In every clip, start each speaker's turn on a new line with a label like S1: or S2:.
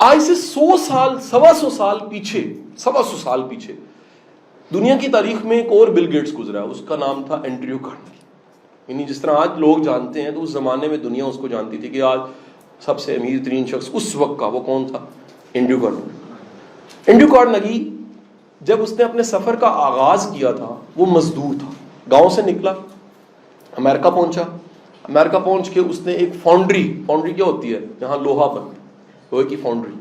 S1: آج سے 100 سال 125 سال پیچھے 125 سال پیچھے دنیا کی تاریخ میں ایک اور بل گیٹس گزرا، اس کا نام تھا اینڈریو کارنیگی. یعنی جس طرح آج لوگ جانتے ہیں تو اس زمانے میں دنیا اس کو جانتی تھی کہ آج سب سے امیر ترین شخص اس وقت کا وہ کون تھا؟ Andrew Carnegie. اینڈریو کارنیگی جب اس نے اپنے سفر کا آغاز کیا تھا وہ مزدور تھا، گاؤں سے نکلا، امریکہ پہنچا. امریکہ پہنچ کے اس نے ایک فاؤنڈری کیا ہوتی ہے جہاں لوہا بنتا، لوہے کی فاؤنڈری،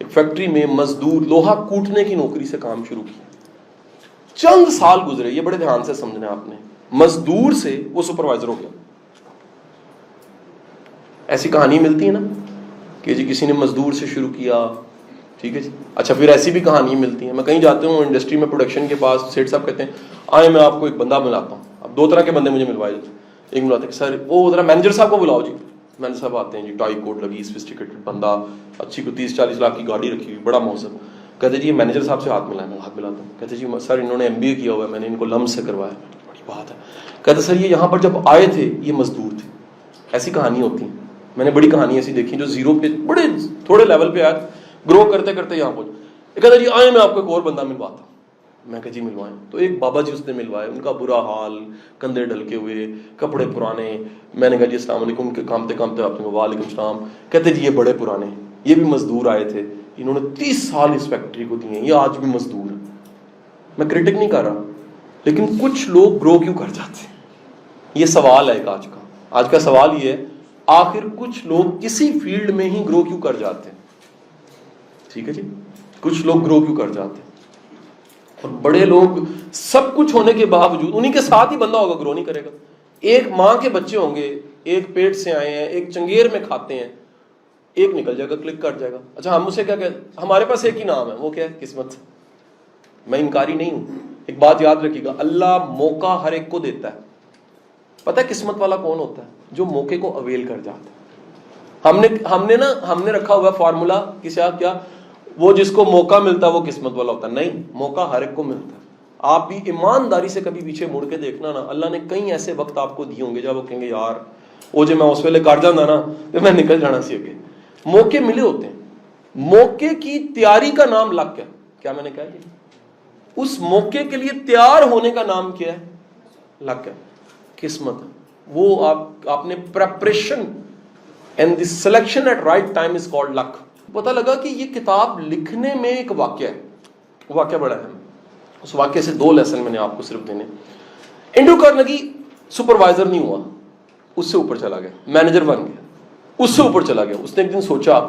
S1: ایک فیکٹری میں مزدور لوہا کوٹنے کی نوکری سے کام شروع کیا. چند سال گزرے، یہ بڑے دھیان سے سمجھنا آپ نے، مزدور سے وہ سپروائزر ہو گیا. ایسی کہانی ملتی ہے نا کہ جی کسی نے مزدور سے شروع کیا، ٹھیک ہے جی. اچھا پھر ایسی بھی کہانی ملتی ہیں، میں کہیں جاتا ہوں انڈسٹری میں پروڈکشن کے پاس، سیٹ صاحب کہتے ہیں آئے میں آپ کو ایک بندہ ملاتا ہوں. اب 2 طرح کے بندے مجھے ملوائے جاتے ہیں. ایک ملاتے ہیں کہ سر وہ ذرا مینیجر صاحب کو بلاؤ جی. مینیجر صاحب آتے ہیں جی، ٹائی کوٹ لگی، سوفسٹیکیٹڈ بندہ، اچھی کو 30-40 لاکھ کی گاڑی رکھی ہوئی، بڑا مہذب. کہتے جی یہ مینیجر صاحب سے ہاتھ ملائیں، میں ہاتھ ملاتا ہوں. کہتے جی سر انہوں نے MBA کیا ہوا ہے، میں نے ان کو لمس سے کروایا. بڑی بات ہے. کہتے سر یہ یہاں پر جب آئے تھے یہ مزدور تھے. ایسی کہانی ہوتی ہیں، میں نے بڑی کہانی ایسی دیکھی جو زیرو پہ بڑے تھوڑے لیول پہ آئے، گرو کرتے کرتے یہاں پہنچے. کہتا جی آئے میں آپ کو ایک اور بندہ ملواتا ہوں. میں کہا جی ملوائیں. تو ایک بابا جی اس نے ملوائے، ان کا برا حال، کندھے ڈھلکے ہوئے، کپڑے پرانے. میں نے کہا جی السلام علیکم، کہ کامتے کامتے آپ نے وعلیکم السلام. کہتے جی یہ بڑے پرانے، یہ بھی مزدور آئے تھے، انہوں نے 30 سال اس فیکٹری کو دیے ہیں، یہ آج بھی مزدور ہیں. میں کرٹک نہیں کر رہا، لیکن کچھ لوگ گرو کیوں کر جاتے ہیں؟ یہ سوال ہے ایک آج کا سوال یہ ہے، آخر کچھ لوگ کسی فیلڈ میں ہی گرو کیوں کر جاتے ہیں؟ ٹھیک ہے جی، کچھ لوگ گرو کیوں کر جاتے ہیں. اور بڑے لوگ سب کچھ ہونے کے باوجود انہی کے ساتھ ہی بندہ ہوگا، گرو نہیں کرے گا. ایک ماں کے بچے ہوں گے، ایک پیٹ سے آئے ہیں، ایک چنگیر میں کھاتے ہیں، ایک نکل جائے گا، کلک کر جائے گا. اچھا ہم اسے کیا کہتے ہیں؟ ہمارے پاس ایک ہی نام ہے، وہ کیا ہے؟ قسمت. میں انکاری نہیں ہوں، ایک بات یاد رکھیے گا، اللہ موقع ہر ایک کو دیتا ہے. پتہ ہے قسمت والا کون ہوتا ہے؟ جو موقع کو اویل کر جاتا ہے. ہم نے رکھا ہوا فارمولا کیا وہ جس کو موقع ملتا ہے وہ قسمت والا ہوتا ہے. نہیں، موقع ہر ایک کو ملتا ہے. آپ بھی ایمانداری سے کبھی پیچھے مڑ کے دیکھنا نا، اللہ نے کئی ایسے وقت آپ کو دیے ہوں گے جب وہ کہیں گے یار وہ جو میں اس ویلے کر جانا نا تو میں نکل جانا سی اگے. موقع ملے ہوتے ہیں. موقع کی تیاری کا نام لک ہے. کیا میں نے کہا جی؟ اس موقع کے لیے تیار ہونے کا نام کیا ہے؟ لک ہے، قسمت. وہ آپ نے preparation and the selection at right time is called luck. پتہ لگا کہ یہ کتاب لکھنے میں ایک واقعہ ہے، واقعہ بڑا ہے. اس واقعے سے 2 لیسن میں نے آپ کو صرف دینے. اینڈریو کارنیگی سپروائزر نہیں ہوا، اس سے اوپر چلا گیا، مینیجر بن گیا، اس سے اوپر چلا گیا. اس نے ایک دن سوچا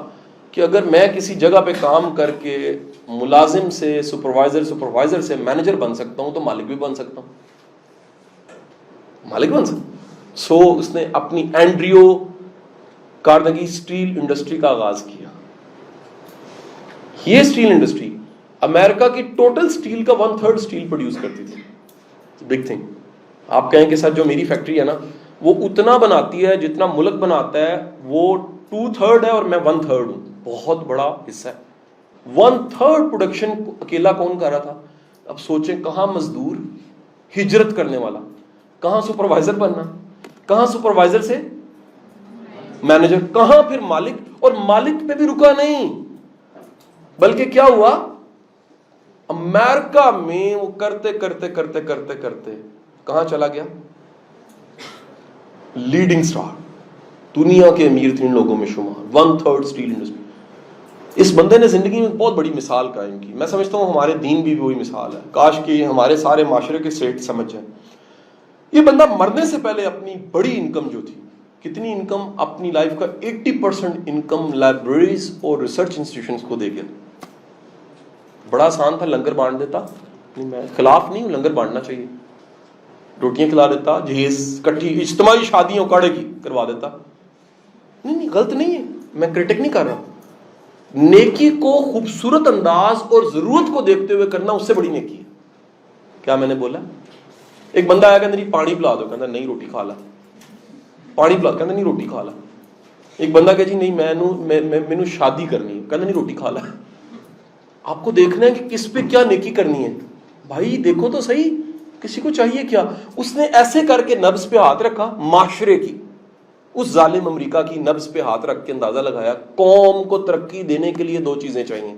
S1: کہ اگر میں کسی جگہ پہ کام کر کے ملازم سے سپروائزر سے مینیجر بن سکتا ہوں تو مالک بھی بن سکتا ہوں، مالک بن سکتا ہوں. سو اس نے اپنی اینڈریو کارنیگی اسٹیل انڈسٹری کا آغاز کیا. یہ اسٹیل انڈسٹری امریکہ کی ٹوٹل اسٹیل کا 1/3 اسٹیل پروڈیوس کرتی تھی. Big thing. آپ کہیں کہ سر جو میری فیکٹری ہے نا وہ اتنا بناتی ہے جتنا ملک بناتا ہے، وہ 2/3 ہے اور میں 1/3 ہوں. بہت بڑا حصہ ہے. 1/3 پروڈکشن اکیلا کون کر رہا تھا؟ اب سوچیں، کہاں مزدور ہجرت کرنے والا، کہاں سپروائزر بننا، کہاں سپروائزر سے مینیجر، کہاں پھر مالک. اور مالک پہ بھی رکا نہیں، بلکہ کیا ہوا، امریکہ میں وہ کرتے کرتے کرتے کرتے کرتے کہاں چلا گیا؟ لیڈنگ سٹار، دنیا کے امیر ترین لوگوں میں شمار. 1/3 اسٹیل انڈسٹری. اس بندے نے زندگی میں بہت بڑی مثال قائم کی. میں سمجھتا ہوں ہمارے دین بھی وہی مثال ہے. کاش کہ ہمارے سارے معاشرے کے سیٹ سمجھ جائیں. یہ بندہ مرنے سے پہلے اپنی بڑی انکم جو تھی، کتنی انکم، اپنی لائف کا 80% انکم لائبریریز اور ریسرچ انسٹیٹیوشنز کو دے گیا. بڑا آسان تھا، لنگر بانٹ دیتا. میں خلاف نہیں ہوں، لنگر بانٹنا چاہیے. روٹیاں کھلا دیتا، جہیز کٹھی اجتماعی شادیوں کاڑے کی کروا دیتا. نہیں غلط نہیں ہے، میں کرٹک نہیں کر رہا. نیکی کو خوبصورت انداز اور ضرورت کو دیکھتے ہوئے کرنا اس سے بڑی نیکی ہے. کیا میں نے بولا؟ ایک بندہ آیا کہ نہیں پانی پلا دو، کہتا نہیں روٹی کھا لا. پانی پلا، کہتا نہیں روٹی کھا لا. ایک بندہ کہ جی نہیں میں شادی کرنی ہے، کہتا نہیں روٹی کھا لا. آپ کو دیکھنا ہے کہ کس پہ کیا نیکی کرنی ہے. بھائی دیکھو تو صحیح، کسی کو چاہیے کیا. اس نے ایسے کر کے نبض پہ ہاتھ رکھا معاشرے کی. اس ظالم امریکہ کی نبض پہ ہاتھ رکھ کے اندازہ لگایا قوم کو ترقی دینے کے لیے 2 چیزیں چاہیے،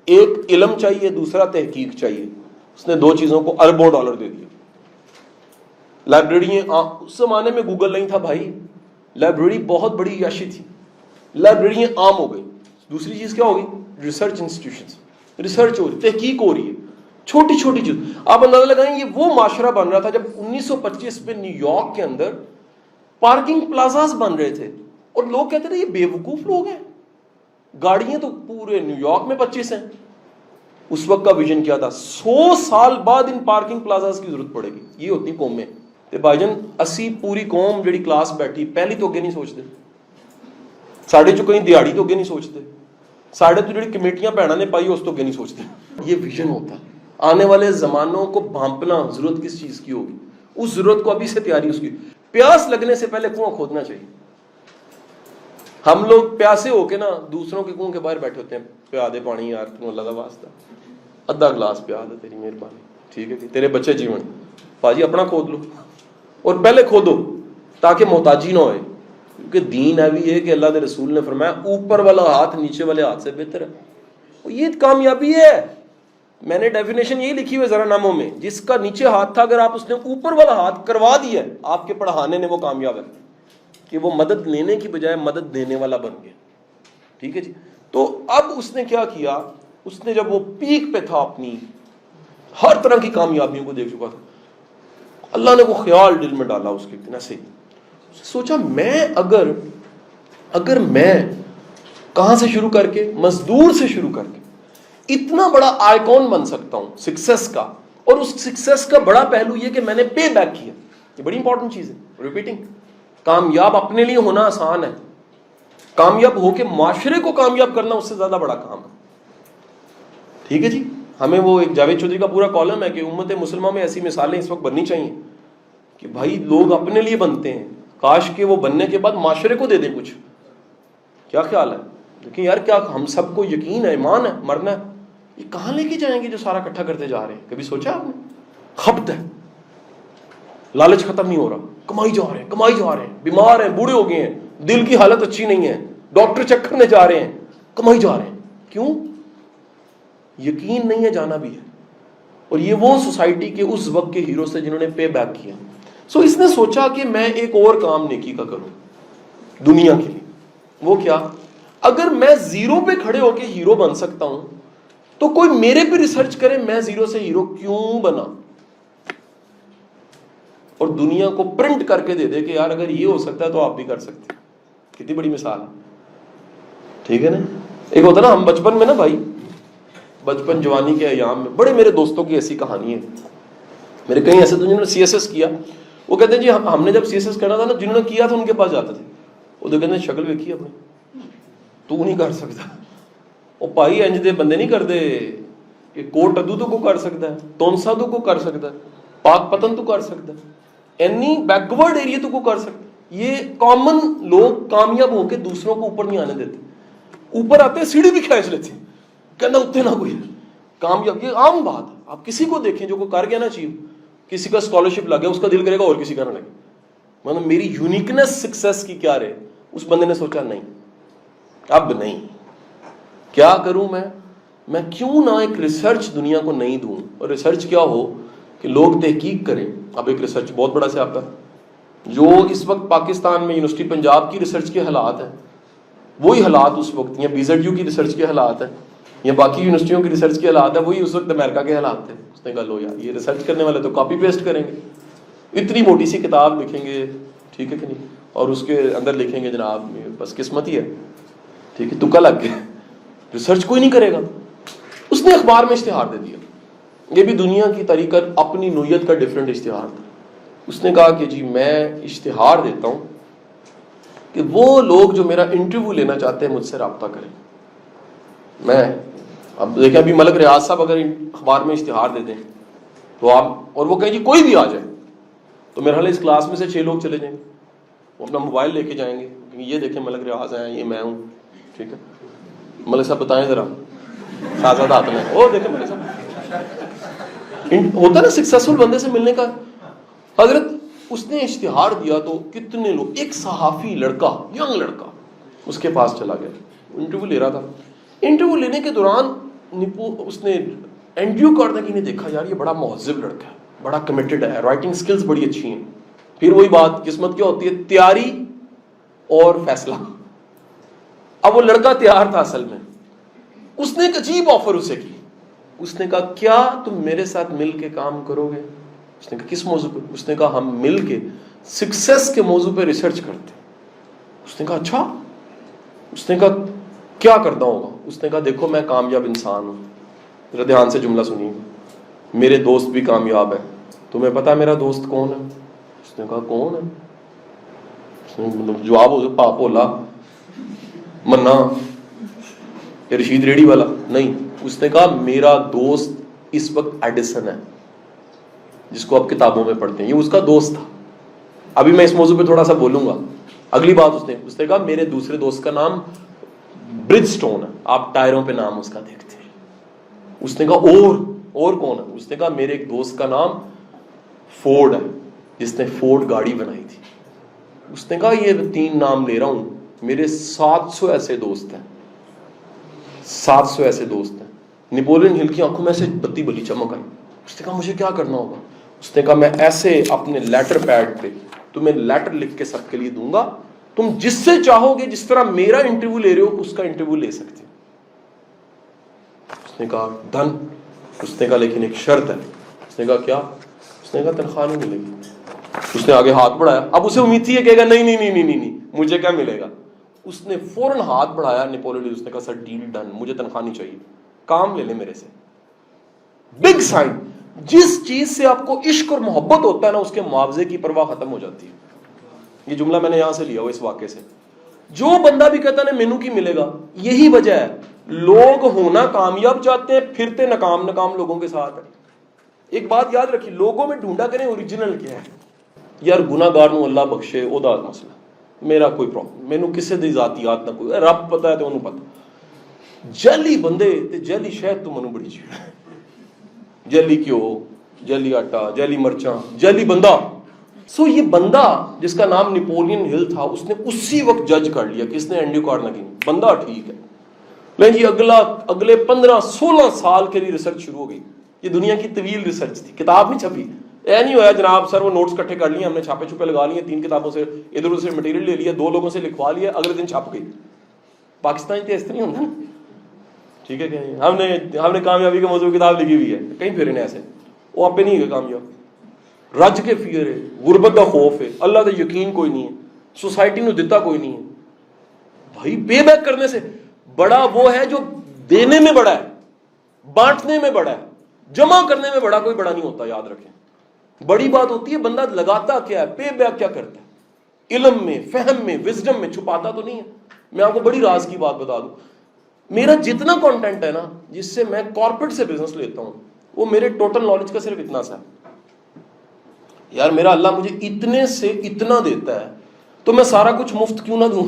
S1: ایک علم چاہیے، دوسرا تحقیق چاہیے. اس نے 2 چیزوں کو اربوں ڈالر دے دیا. لائبریری، اس زمانے میں گوگل نہیں تھا بھائی، لائبریری بہت بڑی عیاشی تھی، لائبریریاں عام ہو گئی. دوسری چیز کیا ہوگی؟ ریسرچ انسٹیٹیوشنز، ریسرچ ہو رہی، تحقیق ہو رہی ہے، چھوٹی چھوٹی چیز. آپ اندازہ لگائیں یہ وہ معاشرہ بن رہا تھا جب 1925 میں نیو یارک کے اندر پارکنگ پلازاز بن رہے تھے اور لوگ کہتے تھے یہ بے وقوف لوگ ہیں، گاڑیاں تو پورے نیو یارک میں 25 ہیں. اس وقت کا ویژن کیا تھا؟ 100 سال بعد ان پارکنگ پلازاز کی ضرورت پڑے گی. یہ ہوتی قومیں. تے بھائی جان اسی پوری قوم جڑی کلاس بیٹھی پہلی تو اگے نہیں سوچتے، ساڑھے چو کہیں دیہڑی تو اگے نہیں سوچتے، ساڑھے تو جڑی کمیٹیاں بہنوں نے پائی اس تو اگے نہیں سوچتے. یہ ویژن ہوتا ہے. آنے والے زمانوں کو بھانپنا، ضرورت کس چیز کی ہوگی، اس ضرورت کو ابھی سے تیاری اس کی. پیاس لگنے سے پہلے کنواں کھودنا چاہیے. ہم لوگ پیاسے ہو کے نا دوسروں کے کنویں کے باہر بیٹھے ہوتے ہیں، پیا دے پانی یار تم اللہ کا واسطہ، ادھا گلاس پیا دے تیری مہربانی، ٹھیک ہے جی تیرے بچے جیون. باجی اپنا کھود لو اور پہلے کھودو تاکہ محتاجی نہ ہوئے. کیونکہ دین ہے بھی ہے کہ اللہ کے رسول نے فرمایا اوپر والا ہاتھ نیچے والے ہاتھ سے بہتر ہے. یہ کامیابی ہے. میں نے ڈیفینیشن یہی لکھی ہوئی ذرا ناموں میں، جس کا نیچے ہاتھ تھا اگر آپ اس نے اوپر والا ہاتھ کروا دیا آپ کے پڑھانے نے، وہ کامیاب ہے کہ وہ مدد لینے کی بجائے مدد دینے والا بن گیا. ٹھیک ہے جی. تو اب اس نے کیا کیا، اس نے جب وہ پیک پہ تھا اپنی ہر طرح کی کامیابیوں کو دیکھ چکا تھا، اللہ نے وہ خیال دل میں ڈالا اس کے اتنا سے سوچا میں اگر میں کہاں سے شروع کر کے، مزدور سے شروع کر کے اتنا بڑا آئیکن بن سکتا ہوں سکسیس کا. اور اس سکسیس کا بڑا پہلو یہ کہ میں نے پے بیک کیا. یہ بڑی انپورٹنٹ چیز ہے. ریپیٹنگ، کامیاب اپنے لیے ہونا آسان ہے، کامیاب ہو کے معاشرے کو کامیاب کرنا اس سے زیادہ بڑا کام ہے. ٹھیک ہے جی. ہمیں وہ ایک جاوید چودھری کا پورا کالم ہے کہ امت مسلمہ میں ایسی مثالیں اس وقت بننی چاہیے کہ بھائی لوگ اپنے لیے بنتے ہیں، کاش کہ وہ بننے کے بعد معاشرے کو دے دیں کچھ. کیا خیال ہے؟ دیکھیں یار کیا ہم سب کو یقین ہے، ایمان ہے، مرنا ہے، یہ کہاں لے کے جائیں گے جو سارا اکٹھا کرتے جا رہے ہیں؟ کبھی سوچا آپ نے؟ خبط ہے، لالچ ختم نہیں ہو رہا، کمائی جا رہے ہیں، بیمار ہیں، بوڑھے ہو گئے ہیں، دل کی حالت اچھی نہیں ہے، ڈاکٹر چیک کرنے جا رہے ہیں، کمائی جا رہے ہیں. کیوں؟ یقین نہیں ہے، جانا بھی ہے. اور یہ وہ سوسائٹی کے اس وقت کے ہیرو سے جنہوں نے پے بیک کیا. سو اس نے سوچا کہ میں ایک اور کام نیکی کا کروں دنیا کے لیے. وہ کیا؟ اگر میں زیرو پہ کھڑے ہو کے ہیرو بن سکتا ہوں تو کوئی میرے پہ ریسرچ کرے میں زیرو سے ہیرو کیوں بنا، اور دنیا کو پرنٹ کر کے دے دے کہ یار اگر یہ ہو سکتا ہے تو آپ بھی کر سکتے. کتنی بڑی مثال ہے. ٹھیک ہے نا. ایک ہوتا نا ہم بچپن میں نا بھائی، بچپن جوانی کے ایام میں بڑے میرے دوستوں کی ایسی کہانی ہے. میرے کئی ایسے تو جنہوں نے سی ایس ایس کیا، وہ کہتے ہیں جی ہم نے جب سی ایس ایس کرنا تھا نا، جنہوں نے کیا تھا ان کے پاس جاتے تھے، وہ تو کہتے ہیں شکل ویکھی اپنی، تو نہیں کر سکتا. وہ پائی انج دے بندے نہیں کرتے کہ کوٹ ادو تو کو کر سکتا ہے، تونسا تو کو کر سکتا ہے، پاک پتن تو کر سکتا ہے، اینی بیکورڈ ایریا تو کو کر سکتا ہے. یہ کامن لوگ کامیاب ہو کے دوسروں کو اوپر نہیں آنے دیتے. اوپر آتے سیڑھی بھی کھینچ لیتے، کہنا اتنے نہ کوئی کامیاب. یہ عام بات ہے. آپ کسی کو دیکھیں جو کوئی کر گیا نا چیز، کسی کا اسکالرشپ لگ گیا، اس کا دل کرے گا اور کسی کا نہ لگے. مطلب میری یونیکنس سکسیس کی کیا رہے. اس بندے نے سوچا نہیں، اب نہیں، کیا کروں میں کیوں نہ ایک ریسرچ دنیا کو نہیں دوں. اور ریسرچ کیا ہو کہ لوگ تحقیق کریں. اب ایک ریسرچ بہت بڑا سیاپا جو اس وقت پاکستان میں یونیورسٹی پنجاب کی ریسرچ کے حالات ہیں، وہی حالات اس وقت، یا بی زیڈ یو کی ریسرچ کے حالات ہیں، یا باقی یونیورسٹیوں کی ریسرچ کے حالات ہیں، وہی اس وقت امریکہ کے حالات تھے. اس نے کہا لو یار یہ ریسرچ کرنے والے تو کاپی پیسٹ کریں گے، اتنی موٹی سی کتاب لکھیں گے، ٹھیک ہے کہ نہیں، اور اس کے اندر لکھیں گے جناب بس قسمت ہی ہے، ٹھیک ہے، تکا لگ گیا، ریسرچ کوئی نہیں کرے گا. اس نے اخبار میں اشتہار دے دیا. یہ بھی دنیا کی طریقت اپنی نوعیت کا ڈیفرنٹ اشتہار تھا. اس نے کہا کہ جی میں اشتہار دیتا ہوں کہ وہ لوگ جو میرا انٹرویو لینا چاہتے ہیں مجھ سے رابطہ کریں. میں اب دیکھیں ابھی ملک ریاض صاحب اگر اخبار میں اشتہار دے دیں تو آپ، اور وہ کہیں جی کوئی بھی آ جائے، تو میرا حال اس کلاس میں سے 6 لوگ چلے جائیں گے، وہ اپنا موبائل لے کے جائیں گے، یہ دیکھیں ملک ریاض ہیں، یہ میں ہوں، ٹھیک ہے، ملک صاحب بتائیں ذرا شہزادہ ہاتھ میں، وہ دیکھیں ملک صاحب. ہوتا نا سکسیسفل بندے سے ملنے کا. حضرت اس نے اشتہار دیا تو کتنے لوگ, ایک صحافی لڑکا, ینگ لڑکا اس کے پاس چلا گیا, انٹرویو لے رہا تھا. انٹرویو لینے کے دوران اس نے اینڈریو کارنیگی نے دیکھا یار یہ بڑا مہذب لڑکا ہے, بڑا کمیٹڈ ہے, رائٹنگ سکلز بڑی اچھی ہیں. پھر وہی بات, قسمت کیا ہوتی ہے, تیاری اور فیصلہ. اب وہ لڑکا تیار تھا اصل میں. اس نے ایک عجیب آفر اسے کی. اس نے کہا کیا تم میرے ساتھ مل کے کام کرو گے؟ اس نے کہا کس موضوع پہ؟ اس نے کہا ہم مل کے سکسیس کے موضوع پہ ریسرچ کرتے. اس نے کہا اچھا. اس نے کہا کیا کرنا ہوگا؟ اس نے کہا دیکھو میں کامیاب انسان ہوں, ذرا دھیان سے جملہ سنیے, میرے دوست بھی کامیاب ہے, تمہیں پتا میرا دوست کون ہے؟ اس نے کہا کون ہے؟ اس نے جواب ہو پاپولا, منا, یا رشید ریڈی والا؟ نہیں. اس نے کہا میرا دوست اس وقت ایڈیسن ہے جس کو آپ کتابوں میں پڑھتے ہیں, یہ اس کا دوست تھا. ابھی میں اس موضوع پہ تھوڑا سا بولوں گا. اگلی بات اس نے کہا میرے دوسرے دوست کا نام برج سٹون ہے, آپ ٹائروں پہ نام اس کا دیکھتے ہیں. اس نے کہا اور کون ہے؟ اس نے کہا میرے ایک دوست کا نام فورڈ ہے جس نے فورڈ گاڑی بنائی تھی. اس نے کہا یہ 3 نام لے رہا ہوں, میرے 700 ایسے دوست ہیں, 700 ایسے دوست ہیں. نیپولین ہل کی آنکھوں میں سے بتی بلی چمک آئی. اس نے کہا مجھے کیا کرنا ہوگا؟ اس نے کہا میں ایسے اپنے لیٹر پیڈ پہ تمہیں لیٹر لکھ کے سب کے لیے دوں گا, تم جس سے چاہو گے, جس طرح میرا انٹرویو لے رہے ہو اس کا انٹرویو لے سکتے. اس نے کہا ڈن. اس نے کہا لیکن ایک شرط ہے. اس نے کہا کیا؟ اس نے کہا تنخواہ نہیں ملے گی. اس نے آگے ہاتھ بڑھایا. اب اسے امید تھی کہے گا نہیں مجھے کیا ملے گا. اس نے فوراً ہاتھ بڑھایا نیپولین. اس نے کہا سر ڈیل ڈن, مجھے تنخواہ نہیں چاہیے, کام لے لیں میرے سے. Big sign. جس چیز سے آپ کو عشق اور محبت ہوتا ہے نا اس کے معاوضے کی پرواہ ختم ہو جاتی ہے. یہ جملہ میں نے یہاں سے لیا ہوا اس واقعے سے. جو بندہ بھی کہتا ہے مینو کی ملے گا, یہی وجہ ہے لوگ ہونا کامیاب چاہتے ہیں, پھرتے ناکام لوگوں کے ساتھ ہے. ایک بات یاد رکھیے, لوگوں میں ڈھونڈا کریں اوریجنل کیا ہے. یار گناہ گار نو اللہ بخشے او دا مسئلہ, میرا کوئی پرابلم, مینو کسے دی ذاتیات نہ کوئی, رب پتا ہے تو انہوں پتا. جعلی بندے تے جعلی شہد تو منو بڑی چیز ہے. جعلی کیوں, جعلی آٹا, جعلی مرچاں, جعلی بندہ. سو یہ بندہ جس کا نام نیپولین ہل تھا, اس نے اسی وقت جج کر لیا کس نے, اینڈریو کارنیگی. بندہ ٹھیک ہے. لیکن جی اگلے 15-16 سال کے لیے ریسرچ شروع ہو گئی. یہ دنیا کی طویل ریسرچ تھی, کتاب نہیں چھپی. اے نہیں ہوا جناب سر وہ نوٹس کٹھے کر لیے, ہم نے چھاپے چھپے لگا لیے, 3 کتابوں سے ادھر ادھر سے مٹیریل لے لیا, 2 لوگوں سے لکھوا لیا, اگلے دن چھپ گئی. پاکستان کے اس طرح نہیں ہوتا نا, ٹھیک ہے کہ ہم نے کامیابی کے موضوع کتاب لکھی ہوئی ہے, کہیں پھر انہیں ایسے وہ آپ پہ نہیں ہے کامیاب. رج کے فیئر ہے, غربت کا خوف ہے, اللہ کا یقین کوئی نہیں ہے, سوسائٹی نے دیتا کوئی نہیں ہے. بھائی پے بیک کرنے سے بڑا وہ ہے جو دینے میں بڑا ہے, بانٹنے میں بڑا ہے, جمع کرنے میں بڑا کوئی بڑا نہیں ہوتا. یاد رکھیں, بڑی بات ہوتی ہے بندہ لگاتا کیا ہے, پے بیک کیا کرتا ہے, علم میں, فہم میں, وزڈم میں, چھپاتا تو نہیں ہے. میں آپ کو بڑی راز کی بات بتا دوں, میرا جتنا کانٹینٹ ہے نا جس سے میں کارپوریٹ سے بزنس لیتا ہوں, وہ میرے ٹوٹل نالج کا صرف اتنا سا ہے. یار میرا اللہ مجھے اتنے سے اتنا دیتا ہے تو میں سارا کچھ مفت کیوں نہ دوں,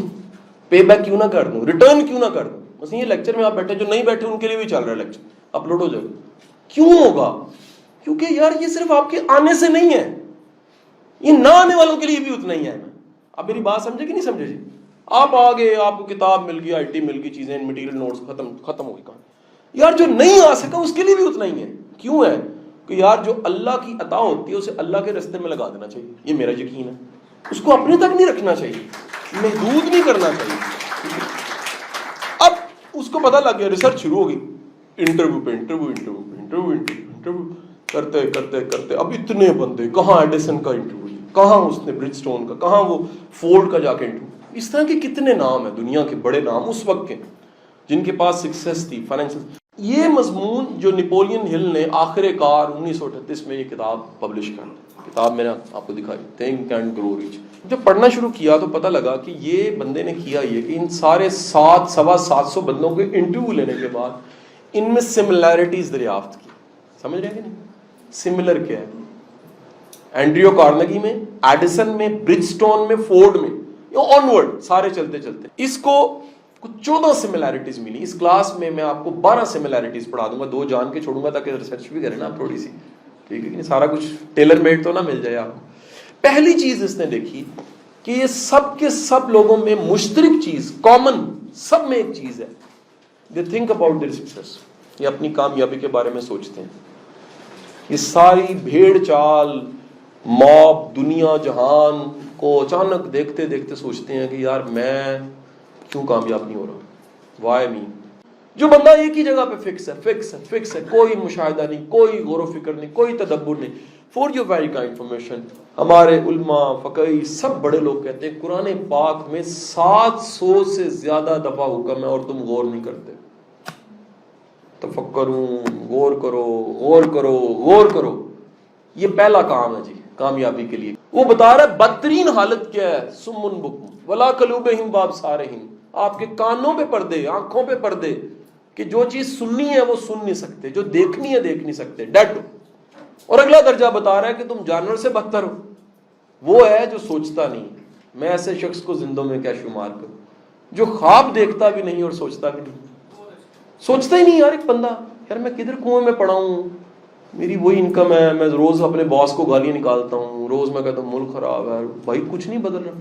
S1: پے بیک کیوں نہ کر دوں, ریٹرن کیوں نہ کر دوں. بس یہ لیکچر میں آپ بیٹھے, جو نہیں بیٹھے ان کے لیے بھی چل رہا ہے لیکچر, اپلوڈ ہو جائے گا. کیوں ہوگا؟ کیونکہ یار یہ صرف آپ کے آنے سے نہیں ہے, یہ نہ آنے والوں کے لیے بھی اتنا ہی ہے. آپ میری بات سمجھے کہ نہیں سمجھے جی؟ آپ آگے, آپ کو کتاب مل گئی, IT مل گئی, چیزیں مٹیریل نوٹس ختم ہو گئی کہاں. یار جو نہیں آ سکا اس کے لیے بھی اتنا ہی ہے. کیوں ہے؟ کہ یار جو اللہ کی عطا ہوتی ہے اسے اللہ کے رستے میں لگا دینا چاہیے, یہ میرا یقین ہے. اس کو اپنے تک نہیں رکھنا چاہیے, محدود نہیں کرنا چاہیے. اب اس کو پتہ لگ گیا, ریسرچ شروع ہو گئی, انٹرویو پہ انٹرویو کرتے کرتے اب اتنے بندے, کہاں ایڈیسن کا انٹرویو, کہاں اس نے برج سٹون کا, کہاں وہ فورڈ کا جا کے انٹرویو. اس طرح کے کتنے نام ہیں دنیا کے بڑے نام اس وقت کے جن کے پاس سکسیس تھی فائنینشل. یہ مضمون جو نیپولین ہل نے آخر کار 1938 میں یہ کتاب پبلش کر دی. کتاب میں نے آپ کو دکھائی, تھنک اینڈ گرو ریچ. جب پڑھنا شروع کیا تو پتہ لگا کہ یہ بندے نے کیا یہ کہ ان سارے 700 بندوں کے انٹرویو لینے کے بعد ان میں سملیرٹیز دریافت کی. سمجھ رہے ہیں کہ نہیں؟ سملر کیا ہے؟ اینڈریو کارنیگی میں, ایڈیسن میں, برج سٹون میں, فورڈ میں, آنورڈ سارے چلتے اس کو کچھ 14 سملیرٹیز ملی. اس کلاس میں میں آپ کو 12 سملیرٹیز پڑھا دوں گا, 2 جان کے چھوڑوں گا تاکہ ریسرچ بھی کریں نا آپ تھوڑی سی, ٹھیک ہے کہ سارا کچھ ٹیلر میڈ تو نہ مل جائے آپ کو. پہلی چیز اس نے دیکھی کہ یہ سب کے سب لوگوں میں مشترک چیز، کامن، سب میں ایک چیز ہے، they think about their success, یہ اپنی کامیابی کے بارے میں سوچتے ہیں. یہ ساری بھیڑ چال، موب، دنیا جہان کو اچانک دیکھتے دیکھتے سوچتے ہیں کہ یار میں کیوں کامیاب نہیں ہو رہا، وائی می. جو بندہ ایک ہی جگہ پہ فکس ہے، کوئی مشاہدہ نہیں، کوئی غور و فکر نہیں، کوئی تدبر نہیں. For your very kind information, ہمارے علماء، فقہی، سب بڑے لوگ کہتے ہیں قرآن پاک میں 700 سے زیادہ دفعہ حکم ہے اور تم غور نہیں کرتے. تفکروں، غور کرو. یہ پہلا کام ہے جی کامیابی کے لیے. وہ بتا رہا ہے بدترین حالت کیا ہے، سمن بکم ولا قلوبہم بابصارہم، آپ کے کانوں پہ پردے، آنکھوں پہ پردے، کہ جو چیز سننی ہے وہ سن نہیں سکتے، جو دیکھنی ہے دیکھ نہیں سکتے، ڈیڈ. اور اگلا درجہ بتا رہا ہے کہ تم جانور سے بدتر ہو، وہ ہے جو سوچتا نہیں. میں ایسے شخص کو زندوں میں کیا شمار کروں جو خواب دیکھتا بھی نہیں اور سوچتا بھی نہیں. سوچتا ہی نہیں یار ایک بندہ، یار میں کدھر کنویں میں پڑا ہوں، میری وہی انکم ہے، میں روز اپنے باس کو گالیاں نکالتا ہوں، روز میں کہتا ہوں ملک خراب ہے. بھائی کچھ نہیں بدل رہا،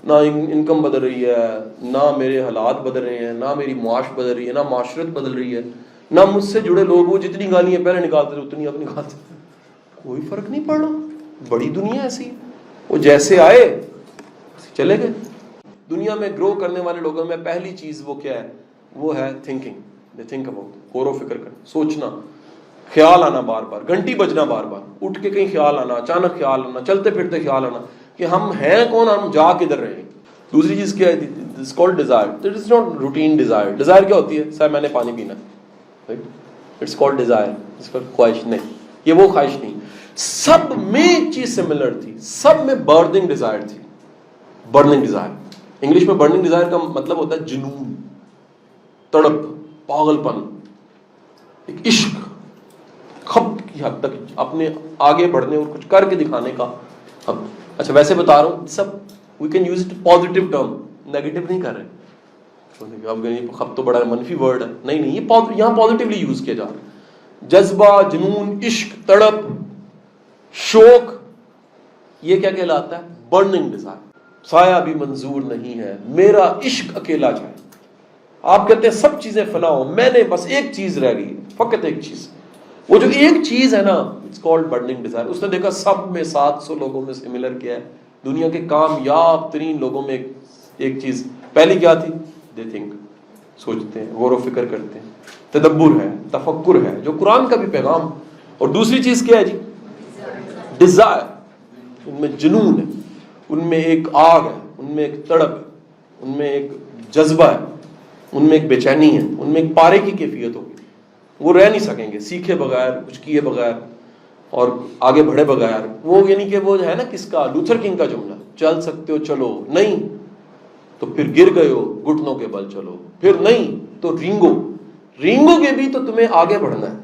S1: نہ انکم بدل رہی ہے، نہ میرے حالات بدل رہے ہیں، نہ میری معاش بدل رہی ہے، نہ معاشرت بدل رہی ہے، نہ مجھ سے جڑے لوگ وہ جتنی گالیاں پہلے نکالتے تھے اتنی اب نکالتے، کوئی فرق نہیں پڑ رہا. بڑی دنیا ایسی، وہ جیسے آئے چلے گئے. دنیا میں گرو کرنے والے لوگوں میں پہلی چیز وہ کیا ہے، وہ ہے تھنکنگ. دے تھنک اباؤٹ، غور و فکر کرنا، سوچنا، خیال آنا بار بار، گھنٹی بجنا بار بار، اٹھ کے کہیں خیال آنا، اچانک خیال آنا، چلتے پھرتے خیال آنا کہ ہم ہیں کون، ہم جا کدھر رہے ہیں. دوسری چیز کیا ہے، it's called desire. It is not routine desire. Desire کیا ہوتی ہے، صاحب میں نے پانی پینا، اٹس کالڈ ڈیزائر، اس کا خواہش نہیں، یہ وہ خواہش نہیں. سب میں ایک چیز سملر تھی، سب میں برننگ ڈیزائر تھی. برننگ ڈیزائر، انگلش میں برننگ ڈیزائر کا مطلب ہوتا ہے جنون، تڑپ، پاگل پن، ایک عشق، خب کی حد تک اپنے آگے بڑھنے اور کچھ کر کے دکھانے کا. اچھا ویسے بتا رہا ہوں، سب we can use it positive term, negative نہیں کر رہے. خب تو بڑا منفی ورڈ ہے، نہیں یہ یہاں پازیٹیولی یوز کیا جا رہا ہے. جذبہ، جنون، عشق، تڑپ، شوق، یہ کیا کہلاتا ہے، برننگ ڈیزائر. سایہ بھی منظور نہیں ہے، میرا عشق اکیلا جائے. آپ کہتے ہیں سب چیزیں فنا ہو، میں نے بس ایک چیز رہ گئی، فقط ایک چیز. وہ جو ایک چیز ہے نا، اٹس کالڈ برننگ ڈیزائر. اس نے دیکھا سب میں 700 لوگوں میں سملر کیا ہے، دنیا کے کامیاب ترین لوگوں میں ایک چیز. پہلی کیا تھی، دے تھنک، سوچتے ہیں، غور و فکر کرتے ہیں، تدبر ہے، تفکر ہے، جو قرآن کا بھی پیغام. اور دوسری چیز کیا ہے جی، ڈیزائر. ان میں جنون ہے، ان میں ایک آگ ہے، ان میں ایک تڑپ ہے، ان میں ایک جذبہ ہے، ان میں ایک بے چینی ہے، ان میں ایک پارے کی کیفیت ہوگی. وہ رہ نہیں سکیں گے سیکھے بغیر، کچھ کیے بغیر اور آگے بڑھے بغیر. وہ یعنی کہ وہ ہے نا کس کا، لوتھر کنگ کا جملہ، چل سکتے ہو چلو، نہیں تو پھر گر گئے ہو گھٹنوں کے بل چلو، پھر نہیں تو رینگو گے بھی تو تمہیں آگے بڑھنا ہے.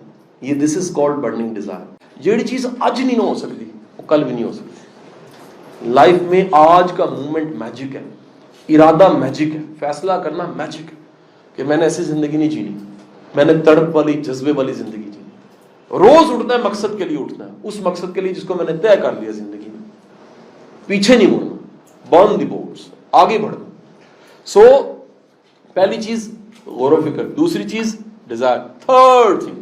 S1: یہ دس از کالڈ برننگ ڈیزائر. جیڑی چیز آج نہیں ہو سکتی وہ کل بھی نہیں ہو سکتی. لائف میں آج کا مومنٹ میجک ہے، ارادہ میجک ہے، فیصلہ کرنا میجک ہے کہ میں نے ایسی زندگی نہیں جینی، میں نے تڑپ والی، جذبے والی زندگی جینی. روز اٹھنا ہے مقصد کے لیے اٹھنا ہے، اس مقصد کے لیے جس کو میں نے طے کر لیا زندگی میں، پیچھے نہیں مڑنا، برن دی بورڈز، آگے بڑھنا. سو پہلی چیز غور و فکر، دوسری چیز ڈیزائر، تھرڈ تھنگ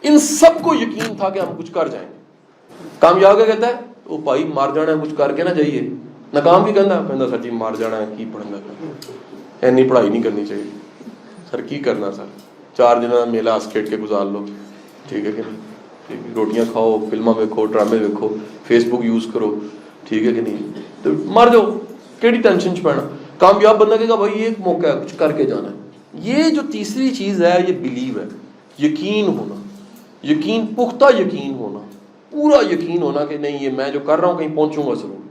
S1: ان سب کو یقین تھا کہ ہم کچھ کر جائیں گے. کامیاب کیا کہتا ہے، وہ بھائی مار جانا ہے کچھ کر کے نہ جائیے. ناکام کی کہنا سر جی مار جانا ہے کی پڑھنا ہے، اینی پڑھائی نہیں کرنی چاہیے سر، کی کرنا سر، 4 دن میلہ ہس کھیڈ کے گزار لو، ٹھیک ہے کہ نہیں، روٹیاں کھاؤ، فلمیں دیکھو، ڈرامے دیکھو، فیس بک یوز کرو، ٹھیک ہے کہ نہیں، تو مر جاؤ، کیڑی ٹینشن چ پڑنا. کامیاب بندہ کہے گا بھائی یہ ایک موقع ہے کچھ کر کے جانا ہے. یہ جو تیسری چیز ہے یہ بلیو ہے، یقین ہونا، یقین، پختہ یقین ہونا، پورا یقین ہونا کہ نہیں یہ میں جو کر رہا ہوں کہیں پہنچوں گا ضرور.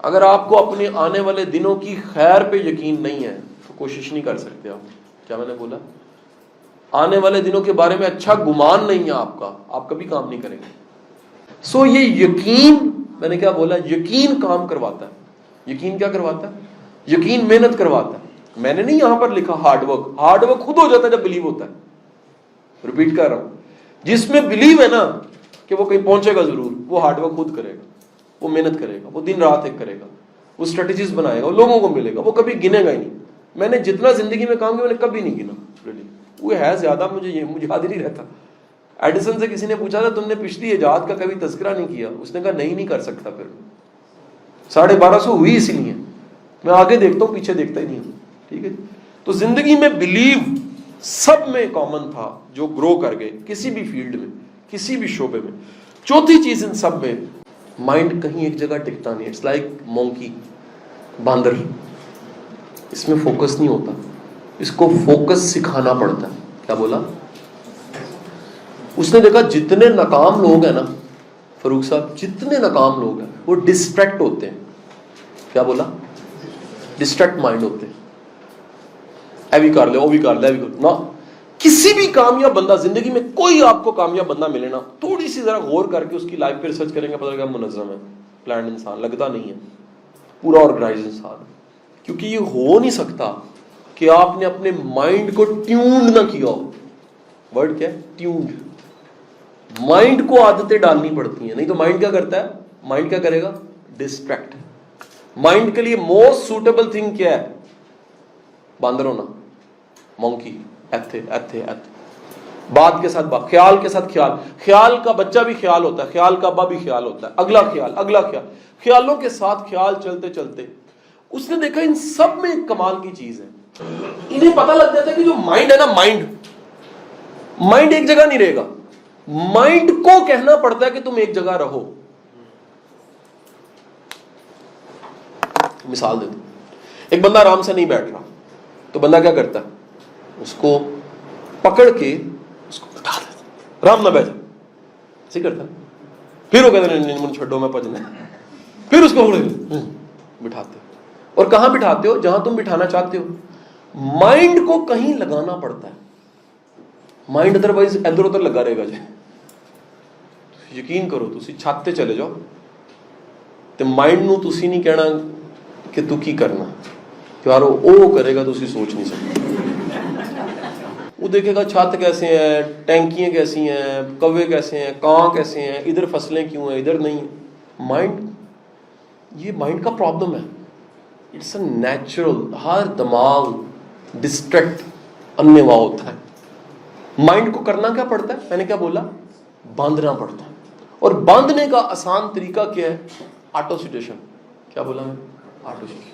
S1: اگر آپ کو اپنے آنے والے دنوں کی خیر پہ یقین نہیں ہے تو کوشش نہیں کر سکتے آپ. کیا میں نے بولا، آنے والے دنوں کے بارے میں اچھا گمان نہیں ہے آپ کا، آپ کبھی کام نہیں کریں گے. سو یہ یقین، میں نے کیا بولا، یقین کام کرواتا ہے. یقین کیا کرواتا ہے، یقین محنت کرواتا ہے. میں نے نہیں یہاں پر لکھا ہارڈ ورک خود ہو جاتا ہے جب بلیو ہوتا ہے. ریپیٹ کر رہا ہوں، جس میں بلیو ہے نا کہ وہ کہیں پہنچے گا ضرور، وہ ہارڈ ورک خود کرے گا. وہ محنت کرے گا, وہ دن رات ایک کرے گا, وہ اسٹریٹجیز بنائے گا, وہ لوگوں کو ملے گا, وہ کبھی گنے گا ہی نہیں. میں نے جتنا زندگی میں کام کیا میں نے کبھی نہیں گنا ریلی, وہ ہے زیادہ, مجھے یاد ہی نہیں رہتا. ایڈیسن سے کسی نے پوچھا تھا تم نے پچھلی ایجاد کا کبھی تذکرہ نہیں کیا, اس نے کہا نہیں کر سکتا, پھر 1250 ہوئی اسی لیے, میں آگے دیکھتا ہوں پیچھے دیکھتا ہی نہیں ہوں. ٹھیک ہے, تو زندگی میں بلیو سب میں کامن تھا جو گرو کر گئے کسی بھی فیلڈ میں, کسی بھی شعبے میں. چوتھی چیز ان سب میں, مائنڈ کہیں ایک جگہ ٹکتا نہیں. اٹس لائک مونکی, باندر, اس میں فوکس نہیں ہوتا, اس کو فوکس سکھانا پڑتا ہے. کیا بولا اس نے؟ دیکھا جتنے ناکام لوگ ہیں نا فاروق صاحب, جتنے ناکام لوگ ہیں وہ ڈسٹریکٹ ہوتے ہیں. کیا بولا؟ ڈسٹریکٹ مائنڈ ہوتے ہیں. اے بھی کر لے, وہ بھی کر لے, نہ کسی بھی کامیاب بندہ زندگی میں, کوئی آپ کو کامیاب بندہ ملے نا, تھوڑی سی ذرا غور کر کے اس کی لائف پہ ریسرچ کریں گے, پتہ لگے گا منظم ہے, پلانڈ انسان لگتا نہیں ہے, پورا آرگنائز انسان. کیونکہ یہ ہو نہیں سکتا کہ آپ نے اپنے مائنڈ کو ٹیونڈ نہ کیا ہو. ورڈ کیا ہے؟ ٹیونڈ. مائنڈ کو عادتیں ڈالنی پڑتی ہیں, نہیں تو مائنڈ کیا کرتا ہے؟ مائنڈ کیا کرے گا؟ ڈسٹریکٹ. مائنڈ کے لیے موسٹ سوٹیبل تھنگ کیا ہے؟ باندر ہونا, مونکی, ایتھے ایتھے ایتھے, بات کے ساتھ بات, خیال کے ساتھ خیال. خیال کا بچہ بھی خیال ہوتا ہے, خیال کا ابا بھی خیال ہوتا ہے, اگلا خیال, اگلا خیال, خیالوں کے ساتھ خیال چلتے چلتے اس نے دیکھا ان سب میں ایک کمال کی چیز ہے. انہیں پتہ لگ جاتا ہے کہ جو مائنڈ ہے نا, مائنڈ ایک جگہ نہیں رہے گا. مائنڈ کو کہنا پڑتا ہے کہ تم ایک جگہ رہو. مثال دیتا ہوں, ایک بندہ آرام سے نہیں بیٹھ رہا, تو بندہ کیا کرتا ہے؟ اس کو پکڑ کے اس کو بٹھا دیتا, آرام نہ بیٹھ, ایسے کرتا ہے. پھر وہ کہتے ہیں نہیں مجھے چھوڑو میں پجنا ہے, پھر اس کو بٹھاتے. اور کہاں بٹھاتے ہو؟ جہاں تم بٹھانا چاہتے ہو. مائنڈ کو کہیں لگانا پڑتا ہے. مائنڈ ادروائز ادھر ادھر لگا رہے گا. یقین کرو, تسی چھت تے چلے جاؤ تے مائنڈ نو تسی نہیں کہنا کہ تو کی کرنا یار, وہ کرے گا, تسی سوچ نہیں سکتے. وہ دیکھے گا چھت کیسے ہیں, ٹینکیاں کیسی ہیں, کوے کیسے ہیں, کاں کیسے ہیں, ادھر فصلیں کیوں ہیں, ادھر نہیں. مائنڈ, یہ مائنڈ کا پرابلم ہے. اٹس اے نیچرل, ہر دماغ ڈسٹریکٹ اننے وا ہوتا ہے. مائنڈ کو کرنا کیا پڑتا ہے؟ میں نے کیا بولا؟ باندھنا پڑتا ہے. اور باندھنے کا آسان طریقہ کیا ہے؟ Auto suggestion. کیا بولا میں؟ Auto suggestion.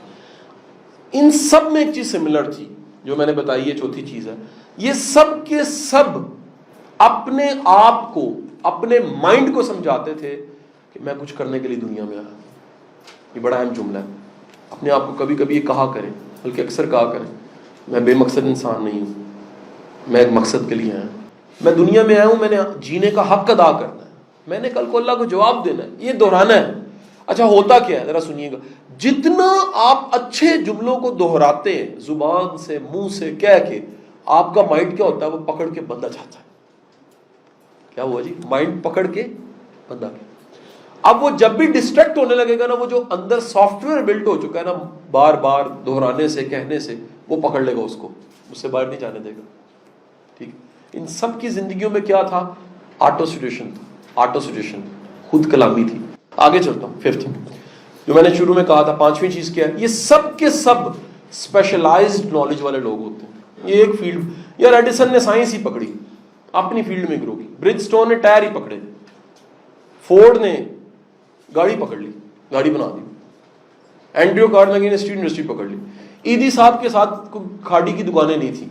S1: ان سب میں ایک چیز سملر تھی جو میں نے بتائی, یہ چوتھی چیز ہے. یہ سب کے سب اپنے آپ کو, اپنے مائنڈ کو سمجھاتے تھے کہ میں کچھ کرنے کے لیے دنیا میں آیا. یہ بڑا اہم جملہ ہے. اپنے آپ کو کبھی کبھی یہ کہا کریں, بلکہ اکثر کہا کریں, میں بے مقصد انسان نہیں ہوں, میں ایک مقصد کے لیے آیا ہوں. میں دنیا میں آیا ہوں, میں نے جینے کا حق ادا کرنا ہے, میں نے کل کو اللہ کو جواب دینا ہے, یہ دہرانا ہے. اچھا ہوتا کیا ہے ذرا سنیے گا. جتنا آپ اچھے جملوں کو دہراتے ہیں زبان سے, منہ سے کہہ کے, آپ کا مائنڈ کیا ہوتا ہے؟ وہ پکڑ کے بندہ چاہتا ہے. کیا ہوا جی؟ مائنڈ پکڑ کے بندہ. اب وہ جب بھی ڈسٹریکٹ ہونے لگے گا نا, وہ جو اندر سافٹ ویئر بلٹ ہو چکا ہے نا, بار بار دہرانے سے, کہنے سے, وہ پکڑ لے گا اس کو, اس سے باہر نہیں جانے دے گا. ٹھیک. ان سب کی زندگیوں میں کیا تھا؟ آٹو سجیشن تھا. آٹو سجیشن, خود کلامی تھی. آگے چلتا ہوں. ففتھ جو میں نے شروع میں کہا تھا, پانچویں چیز کیا ہے؟ یہ سب کے سب اسپیشلائزڈ نالج والے لوگ ہوتے ہیں. یہ ایک فیلڈ, یار ایڈیسن نے سائنس ہی پکڑی, اپنی فیلڈ میں گرو کی. برج سٹون نے ٹائر ہی پکڑے, فورڈ نے گاڑی پکڑ لی, گاڑی بنا دی. اینڈریو کارنیگی نے اسٹیل انڈسٹری پکڑ لی. ایدی صاحب کے ساتھ کھاڑی کی دکانیں نہیں تھی.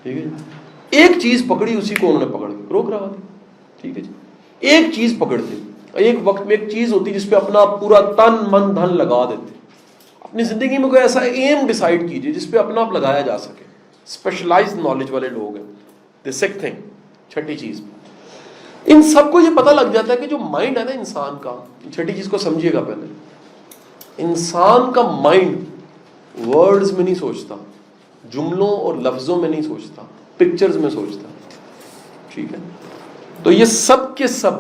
S1: ٹھیک ہے, ایک چیز پکڑی, اسی کو انہوں نے پکڑ کے روک رہا تھا. ٹھیک ہے جی, ایک چیز پکڑتے. ایک وقت میں ایک چیز ہوتی جس پہ اپنا پورا تن من دھن لگا دیتے. اپنی زندگی میں کوئی ایسا ایم ڈیسائیڈ کیجئے جس پہ اپنا آپ لگایا جا سکے. اسپیشلائزڈ نالج والے لوگ ہیں. دی سکس تھنگ, چھٹی چیز, ان سب کو یہ پتہ لگ جاتا ہے کہ جو مائنڈ ہے نا انسان کا, چھٹی چیز کو سمجھیے گا پہلے. انسان کا مائنڈ ورڈز میں نہیں سوچتا, جملوں اور لفظوں میں نہیں سوچتا, پکچرز میں سوچتا. ٹھیک ہے, تو یہ سب کے سب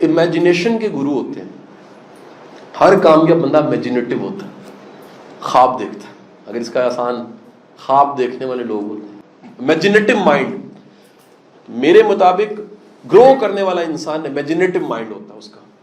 S1: امیجنیشن کے گرو ہوتے ہیں. ہر کامیاب بندہ امیجنیٹو ہوتا ہے, خواب دیکھتا ہے. اگر اس کا آسان, خواب دیکھنے والے لوگ ہوتے ہیں. امیجنیٹو مائنڈ, میرے مطابق گرو کرنے والا انسان امیجنیٹو مائنڈ ہوتا ہے اس کا.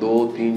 S1: 2 3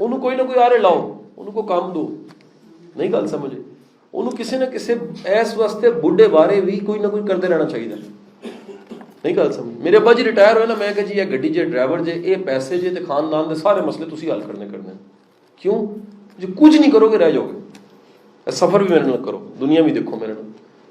S1: ਉਹਨੂੰ ਕੋਈ ਨਾ ਕੋਈ ਆਰੇ ਲਾਓ, ਉਹਨੂੰ ਕੋ ਕੰਮ ਦੋ, ਨਹੀਂ ਗੱਲ ਸਮਝੇ। ਉਹਨੂੰ ਕਿਸੇ ਨਾ ਕਿਸੇ ਇਸ ਵਾਸਤੇ ਬੁੱਢੇ ਬਾਰੇ ਵੀ ਕੋਈ ਨਾ ਕੋਈ ਕਰਦੇ ਰਹਿਣਾ ਚਾਹੀਦਾ, ਨਹੀਂ ਗੱਲ ਸਮਝ। ਮੇਰੇ ਅੱਬਾ ਜੀ ਰਿਟਾਇਰ ਹੋਏ ਨਾ, ਮੈਂ ਕਿਹਾ ਜੀ ਇਹ ਗੱਡੀ ਜੇ ਡਰਾਈਵਰ ਜੇ, ਇਹ ਪੈਸੇ ਜੇ ਤੇ ਖਾਨਦਾਨ ਦੇ ਸਾਰੇ ਮਸਲੇ ਤੁਸੀਂ ਹੱਲ ਕਰਨੇ ਕਿਉਂ ਜੇ ਕੁਝ ਨਹੀਂ ਕਰੋਗੇ ਰਹਿ ਜਾਓਗੇ। ਸਫ਼ਰ ਵੀ ਮੇਰੇ ਨਾਲ ਕਰੋ, ਦੁਨੀਆ ਵੀ ਦੇਖੋ ਮੇਰੇ ਨਾਲ,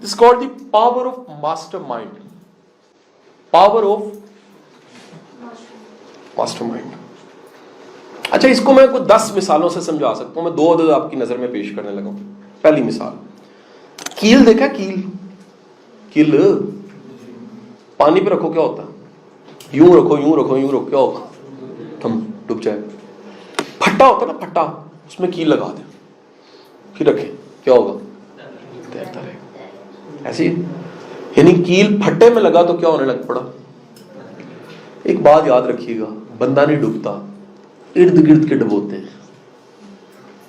S1: this called the power of mastermind, power of mastermind. اچھا اس کو میں کوئی 10 مثالوں سے سمجھا سکتا ہوں. میں 2 عدد آپ کی نظر میں پیش کرنے لگا ہوں. پہلی مثال, کیل دیکھا, کیل پانی پہ رکھو کیا ہوتا ہے, یوں رکھو یوں رکھو یوں رکھو, کیا ہوگا, تم ڈوب جائے. پھٹا ہوتا ہے نا, پھٹا, اس میں کیل لگا دیں پھر رکھیں, کیا ہوگا, تیرتا رہے گا. ایسے ہی یعنی کیل پھٹے میں لگا تو کیا ہونے لگ پڑا. ایک بات یاد رکھیے گا, بندہ نہیں ڈوبتا, ارد گرد کے ڈبوتے ہیں,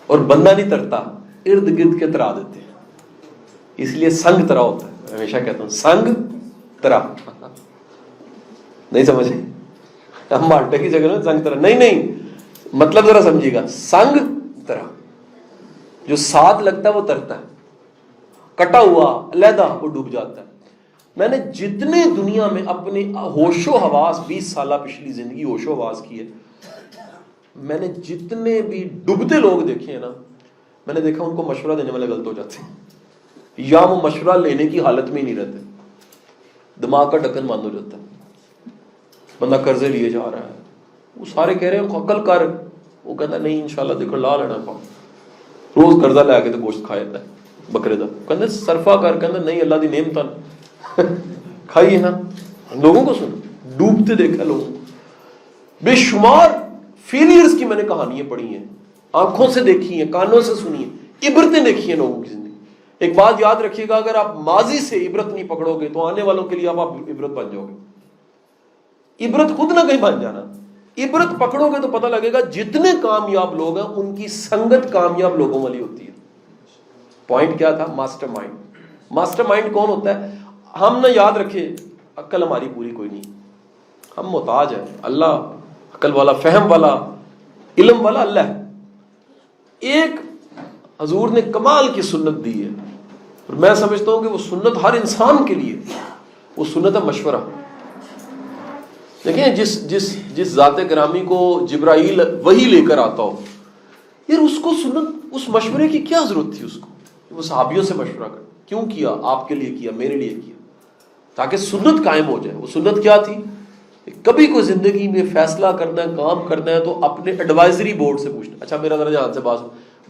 S1: اور بندہ نہیں ترتا, ارد گرد کے ترا دیتے ہیں. اس لیے سنگ ترا ہوتا ہے. ہمیشہ کہتا ہوں سنگ ترا, نہیں سمجھے, ہم مالٹے کی جگہ نا سنگ ترا, نہیں مطلب ذرا سمجھیے گا, سنگ ترا, جو ساتھ لگتا ہے وہ ترتا ہے, کٹا ہوا علیحدہ وہ ڈوب جاتا ہے. میں نے جتنے دنیا میں اپنی ہوش و حواس 20 سالہ پچھلی زندگی ہوش و حواس کی ہے, میں نے جتنے بھی ڈوبتے لوگ دیکھے ہیں نا, میں نے دیکھا ان کو مشورہ دینے والے غلط ہو جاتے ہیں, یا وہ مشورہ لینے کی حالت میں ہی نہیں رہتے, دماغ کا ڈھکن بند ہو جاتا ہے. بندہ قرضے لیے جا رہا ہے, وہ سارے کہہ رہے ہیں عقل کر, وہ کہتا نہیں انشاءاللہ دیکھو لا لینا پاؤ, روز قرضہ لے کے تو گوشت کھا جاتا ہے بکرے دا, کہتے صرفہ کر, کہتا نہیں اللہ دی نعمت کھائیے نا. لوگوں کو سنو, ڈوبتے دیکھا لوگوں کو, بے شمار فیلئرز کی میں نے کہانیاں پڑھی ہیں, آنکھوں سے دیکھی ہیں, کانوں سے سنی ہیں, عبرتیں دیکھی ہیں لوگوں کی زندگی. ایک بات یاد رکھیے گا, اگر آپ ماضی سے عبرت نہیں پکڑو گے تو آنے والوں کے لیے آپ عبرت بن جاؤ گے. عبرت خود نہ کہیں بن جانا, عبرت پکڑو گے تو پتہ لگے گا جتنے کامیاب لوگ ہیں ان کی سنگت کامیاب لوگوں والی ہوتی ہے. پوائنٹ کیا تھا, ماسٹر مائنڈ. ماسٹر مائنڈ کون ہوتا ہے, ہم نہ یاد رکھے عقل ہماری پوری کوئی نہیں, ہم محتاج ہیں, اللہ عقل والا, فہم والا, علم والا اللہ ہے. ایک حضور نے کمال کی سنت دی ہے, اور میں سمجھتا ہوں کہ وہ سنت ہر انسان کے لیے, وہ سنت ہے مشورہ. دیکھیں جس ذات گرامی کو جبرائیل وحی لے کر آتا ہو, یار اس کو سنت, اس مشورے کی کیا ضرورت تھی اس کو, وہ صحابیوں سے مشورہ کر, کیوں کیا, آپ کے لیے کیا, میرے لیے کیا, تاکہ سنت قائم ہو جائے. وہ سنت کیا تھی, کبھی کوئی زندگی میں فیصلہ کرنا ہے, کام کرنا ہے تو اپنے ایڈوائزری بورڈ سے پوچھنا. اچھا میرا ذرا جان سے بات,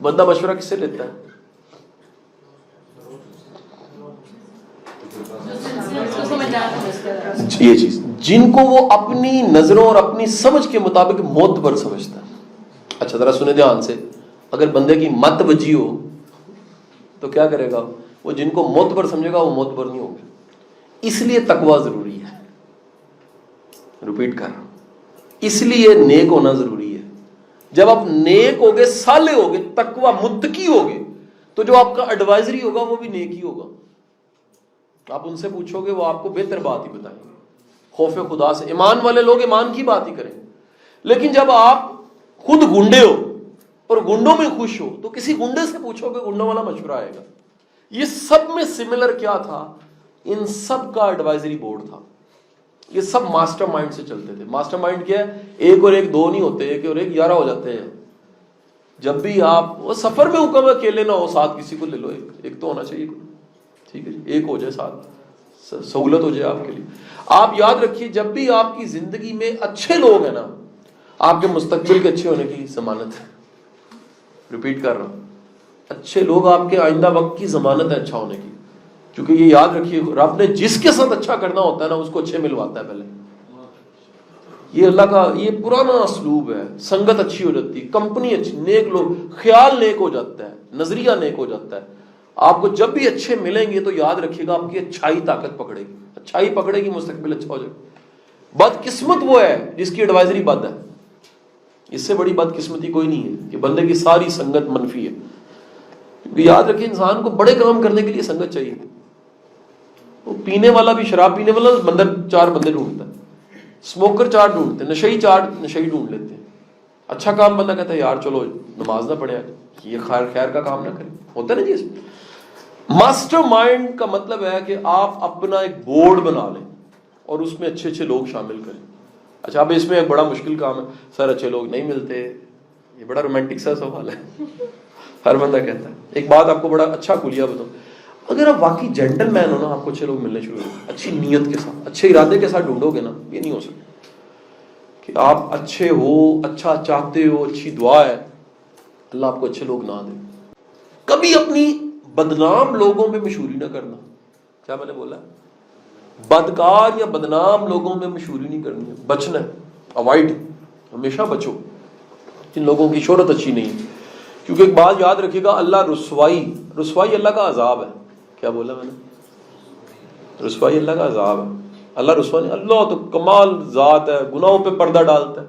S1: بندہ مشورہ کس سے لیتا ہے, یہ چیز جن کو وہ اپنی نظروں اور اپنی سمجھ کے مطابق معتبر سمجھتا ہے. اچھا ذرا سنیں دھیان سے, اگر بندے کی مت بجی ہو تو کیا کرے گا, وہ جن کو معتبر سمجھے گا وہ معتبر نہیں ہوگا. اس لیے تقوی ضروری ہے, ریپیٹ کر رہا ہوں, اس لیے نیک ہونا ضروری ہے. جب آپ نیک ہوگے, صالح ہوگے, تقوی متقی ہوگے, تو جو آپ کا ایڈوائزری ہوگا وہ بھی نیک ہی ہوگا. آپ ان سے پوچھو گے وہ آپ کو بہتر بات ہی بتائیں گے, خوف خدا سے. ایمان والے لوگ ایمان کی بات ہی کریں. لیکن جب آپ خود گنڈے ہو اور گنڈوں میں خوش ہو تو کسی گنڈے سے پوچھو گے, گنڈوں والا مشورہ آئے گا. یہ سب میں سملر کیا تھا, ان سب کا ایڈوائزری بورڈ تھا. یہ سب ماسٹر مائنڈ سے چلتے تھے. ماسٹر مائنڈ کیا ہے, 1 اور 1 2 نہیں ہوتے, 1 اور 1 11 ہو جاتے ہیں. جب بھی آپ, وہ سفر میں حکم ہے اکیلے نہ ہو, ساتھ کسی کو لے لو, ایک تو ہونا چاہیے, ٹھیک ہے, 1 ہو جائے ساتھ, سہولت ہو جائے آپ کے لیے. آپ یاد رکھیے, جب بھی آپ کی زندگی میں اچھے لوگ ہیں نا, آپ کے مستقبل کے اچھے ہونے کی ضمانت ہے. ریپیٹ کر رہا ہوں, اچھے لوگ آپ کے آئندہ وقت کی ضمانت ہے اچھا ہونے کی. کیونکہ یہ یاد رکھیے, رب نے جس کے ساتھ اچھا کرنا ہوتا ہے نا, اس کو اچھے ملواتا ہے پہلے. یہ اللہ کا یہ پرانا اسلوب ہے. سنگت اچھی ہو جاتی ہے, کمپنی اچھی, نیک لوگ, خیال نیک ہو جاتا ہے, نظریہ نیک ہو جاتا ہے. آپ کو جب بھی اچھے ملیں گے تو یاد رکھیے گا, آپ کی اچھائی طاقت پکڑے گی, اچھائی پکڑے گی, مستقبل اچھا ہو جائے گا. بد قسمت وہ ہے جس کی ایڈوائزری بد ہے. اس سے بڑی بد قسمتی کوئی نہیں ہے کہ بندے کی ساری سنگت منفی ہے. کیونکہ یاد رکھیے, انسان کو بڑے کام کرنے کے لیے سنگت چاہیے. وہ پینے والا بھی, شراب پینے والا بندہ 4 بندے ڈھونڈتا ہے, اسموکر 4 ڈھونڈتے ہیں, نشئی 4 نشئی ڈھونڈ لیتے ہیں. اچھا کام بندہ کہتا ہے یار چلو نماز نہ پڑھے, یہ خیر کا کام نہ کرے, ہوتا نا جی. ماسٹر مائنڈ کا مطلب ہے کہ آپ اپنا ایک بورڈ بنا لیں اور اس میں اچھے اچھے لوگ شامل کریں. اچھا اب اس میں ایک بڑا مشکل کام ہے, سر اچھے لوگ نہیں ملتے, یہ بڑا رومانٹک سا سوال ہے. ہر بندہ کہتا ہے. ایک بات آپ کو بڑا اچھا کلیہ بتاؤں, اگر آپ واقعی جینٹل مین ہو نا, آپ کو اچھے لوگ ملنے شروع ہو, اچھی نیت کے ساتھ, اچھے ارادے کے ساتھ ڈھونڈو گے نا, یہ نہیں ہو سکتا کہ آپ اچھے ہو, اچھا چاہتے ہو, اچھی دعا ہے, اللہ آپ کو اچھے لوگ نہ دے. کبھی اپنی بدنام لوگوں میں مشہوری نہ کرنا. کیا میں نے بولا؟ بدکار یا بدنام لوگوں میں مشہوری نہیں کرنی ہے, بچنا ہے, اوائڈ, ہمیشہ بچو جن لوگوں کی شہرت اچھی نہیں ہے. کیونکہ ایک بات یاد رکھیے گا, اللہ رسوائی اللہ کا عذاب ہے. کیا بولا میں نے؟ رسوائی اللہ کا عذاب ہے. اللہ رسوا نہیں, اللہ تو کمال ذات ہے, گناہوں پہ پردہ ڈالتا ہے,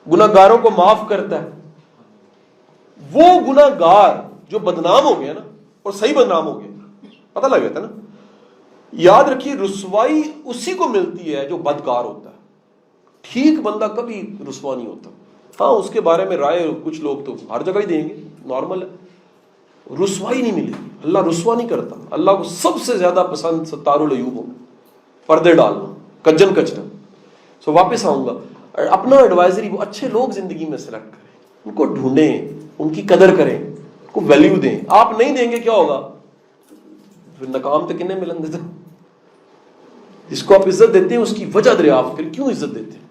S1: گناہ گاروں کو معاف کرتا ہے. وہ گناہ گار جو بدنام ہو گیا نا, اور صحیح بدنام ہو گیا, پتہ لگ جاتا ہے نا. یاد رکھیے رسوائی اسی کو ملتی ہے جو بدکار ہوتا ہے. ٹھیک بندہ کبھی رسوا نہیں ہوتا. ہاں اس کے بارے میں رائے کچھ لوگ تو ہر جگہ ہی دیں گے, نارمل ہے. رسوائی نہیں ملے گی, اللہ رسوا نہیں کرتا. اللہ کو سب سے زیادہ پسند ستار العیوب ہو, پردے ڈالنا, کجن کچنا. سو واپس آؤں گا, اپنا ایڈوائزری وہ اچھے لوگ زندگی میں سلیکٹ کریں, ان کو ڈھونڈیں, ان کی قدر کریں, ان کو ویلیو دیں. آپ نہیں دیں گے کیا ہوگا؟ پھر ناکام تو کنے ملن دیتے. جس کو آپ عزت دیتے ہیں اس کی وجہ دریافت کریں, کیوں عزت دیتے ہیں,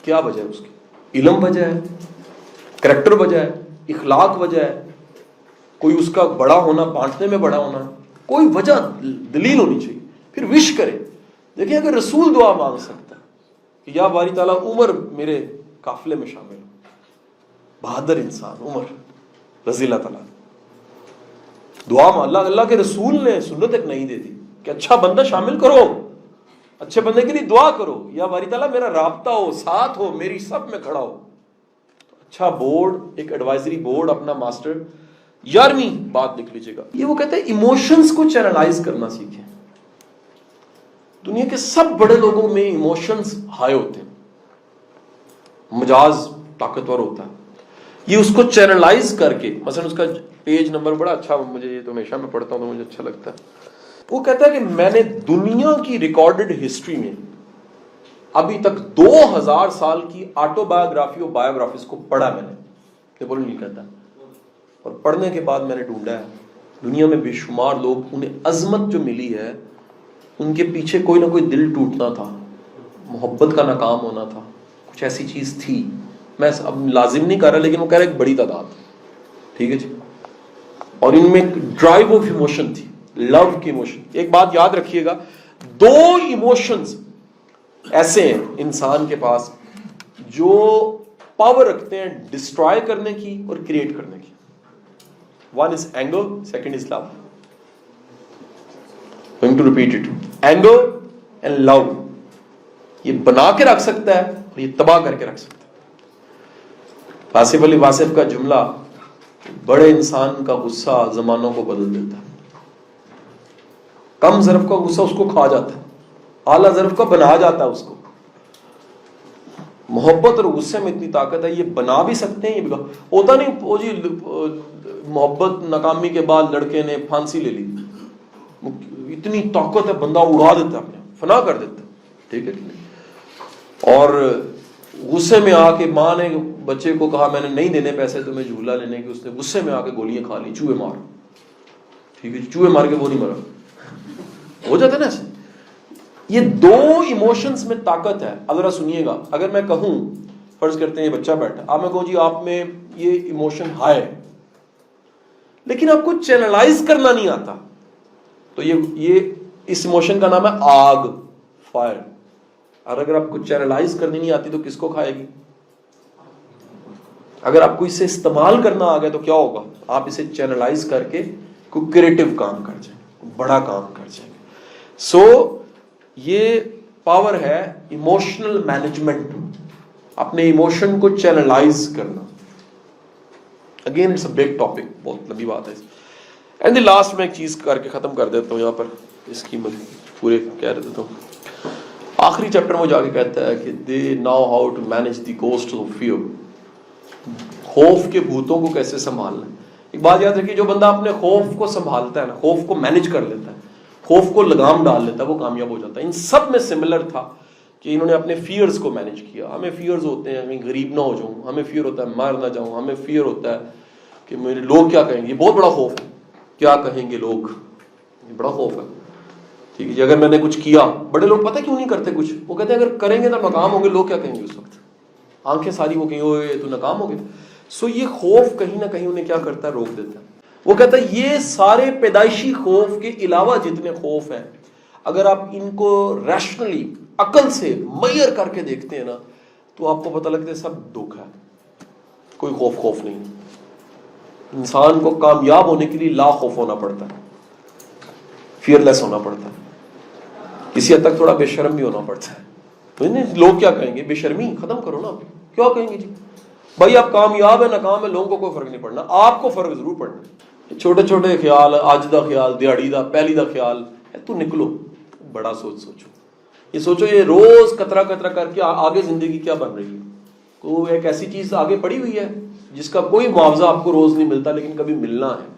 S1: کیا وجہ ہے اس کی؟ علم وجہ ہے, کریکٹر وجہ ہے, اخلاق وجہ ہے, کوئی اس کا بڑا ہونا, بانٹنے میں بڑا ہونا, کوئی وجہ دلیل ہونی چاہیے. پھر وش کرے. دیکھیں اگر رسول دعا مانگ سکتا ہے کہ یا باری تعالیٰ عمر میرے قافلے میں شامل ہو, بہادر انسان عمر رضی اللہ تعالیٰ, دعا مانگ. اللہ کے رسول نے سنت ایک نہیں دے دی کہ اچھا بندہ شامل کرو, اچھے بندے کے لیے دعا کرو, یا باری تعالیٰ میرا رابطہ ہو, ساتھ ہو, میری سب میں کھڑا ہو. اچھا بورڈ, ایک ایڈوائزری بورڈ اپنا ماسٹر. 11ویں بات لکھ لیجیے گا, یہ وہ کہتے ہیں ایموشنز کو چینلائز کرنا سیکھیں. دنیا کے سب بڑے لوگوں میں ایموشنز ہائی ہوتے ہیں, مجاز طاقتور ہوتا ہے. یہ اس کو چینلائز کر کے, مثلا اس کا پیج نمبر بڑا اچھا, مجھے یہ تو ہمیشہ میں پڑھتا ہوں تو مجھے اچھا لگتا ہے. وہ کہتا ہے کہ میں نے دنیا کی ریکارڈڈ ہسٹری میں ابھی تک 2000 سال کی آٹو بایوگرافی اور بایوگرافیز کو پڑھا میں نے. یہ بولو نہیں کہتا, اور پڑھنے کے بعد میں نے ڈھونڈا ہے دنیا میں بے شمار لوگ, انہیں عظمت جو ملی ہے ان کے پیچھے کوئی نہ کوئی دل ٹوٹنا تھا, محبت کا ناکام ہونا تھا, کچھ ایسی چیز تھی. میں اب لازم نہیں کر رہا, لیکن وہ کہہ رہا ہے ایک بڑی تعداد, ٹھیک ہے جی. اور ان میں ڈرائیو آف ایموشن تھی, لو کی ایموشن. ایک بات یاد رکھیے گا, 2 ایموشنز ایسے ہیں انسان کے پاس جو پاور رکھتے ہیں ڈسٹرائے کرنے کی اور کریٹ کرنے کی. One is anger, second is love. going to repeat it. Anger and love. یہ بنا کے رکھ سکتا ہے اور یہ تباہ کر کے رکھ سکتا ہے. آصف علی واصف کا جملہ, بڑے انسان کا غصہ زمانوں کو بدل دیتا ہے. کم ظرف کا غصہ اس کو کھا جاتا ہے, اعلیٰ ظرف کا بنا جاتا ہے اس کو. محبت اور غصے میں اتنی طاقت ہے, یہ بنا بھی سکتے ہیں, یہ ہوتا نہیں. وہ جی محبت ناکامی کے بعد لڑکے نے پھانسی لے لی, اتنی طاقت ہے, بندہ اڑا دیتا ہے, اپنے فنا کر دیتا ہے, ٹھیک ہے. اور غصے میں آ کے ماں نے بچے کو کہا میں نے نہیں دینے پیسے تمہیں جھولا لینے کی, اس نے غصے میں آ کے گولیاں کھا لی, چوہے مار, ٹھیک ہے, چوہے مار کے وہ نہیں مرا. ہو جاتا ہے نا ایسے. یہ 2 ایموشنز میں طاقت ہے. اب ذرا سنیے گا, اگر میں کہوں, فرض کرتے ہیں بچہ بیٹھا, آپ میں کہوں جی آپ میں یہ ایموشن ہائی ہے, لیکن آپ کو چینلائز کرنا نہیں آتا, تو یہ اس ایموشن کا نام ہے آگ, فائر. اور اگر آپ کو چینلائز کرنی نہیں آتی تو کس کو کھائے گی؟ اگر آپ کو اسے استعمال کرنا آ گیا تو کیا ہوگا؟ آپ اسے چینلائز کر کے کوئی کریٹو کام کر جائیں, بڑا کام کر جائیں. سو یہ پاور ہے ایموشنل مینجمنٹ, اپنے ایموشن کو چینلائز کرنا. Again it's a big topic, بہت لمبی بات ہے. اینڈ دی لاسٹ میں ایک چیز کر کے ختم کر دیتا ہوں یہاں پر, اس کی پورے کہہ دیتا ہوں. آخری چیپٹر میں جا کے کہتا ہے کہ they know how to manage the ghost of fear, خوف کے بھوتوں کو کیسے سنبھالنا. ایک بات یاد رکھیے, جو بندہ اپنے خوف کو سنبھالتا ہے نا, خوف کو مینج کر لیتا ہے, خوف کو لگام ڈال لیتا ہے, وہ کامیاب ہو جاتا ہے. ان سب میں سملر تھا کہ انہوں نے اپنے فیئرز کو مینج کیا. ہمیں فیئرز ہوتے ہیں, ہمیں غریب نہ ہو جاؤں, ہمیں فیئر ہوتا ہے مار نہ جاؤں, ہمیں فیئر ہوتا ہے کہ میرے لوگ کیا کہیں گے. یہ بہت بڑا خوف ہے, کیا کہیں گے لوگ, یہ بڑا خوف ہے. ٹھیک ہے جی, اگر میں نے کچھ کیا, بڑے لوگ پتہ کیوں نہیں کرتے کچھ, وہ کہتے ہیں اگر کریں گے تو ناکام ہوں گے, لوگ کیا کہیں گے اس وقت, آنکھیں ساری وہ کہیں اوئے تو ناکام ہو گئے. سو یہ خوف کہیں نہ کہیں انہیں کیا کرتا ہے, روک دیتا ہے. وہ کہتا ہے یہ سارے پیدائشی خوف کے علاوہ جتنے خوف ہیں, اگر آپ ان کو ریشنلی عقل سے میئر کر کے دیکھتے ہیں نا, تو آپ کو پتہ لگتا ہے سب دکھ ہے, کوئی خوف نہیں. انسان کو کامیاب ہونے کے لیے لا خوف ہونا پڑتا ہے, فیئر لیس ہونا پڑتا ہے, کسی حد تک تھوڑا بے شرم بھی ہونا پڑتا ہے. لوگ کیا کہیں گے, بے شرمی ختم کرو نا. کیا کہیں گے جی بھائی, آپ کامیاب ہے ناکام ہے, لوگوں کو کوئی فرق نہیں پڑنا, آپ کو فرق ضرور پڑنا. چھوٹے چھوٹے خیال, آج دا خیال, دیہڑی دا, پہلی دا خیال, تو نکلو, بڑا سوچو. یہ سوچو یہ روز قطرہ قطرہ کر کے آگے زندگی کیا بن رہی ہے. کوئی ایک ایسی چیز آگے پڑی ہوئی ہے جس کا کوئی معاوضہ آپ کو روز نہیں ملتا, لیکن کبھی ملنا ہے.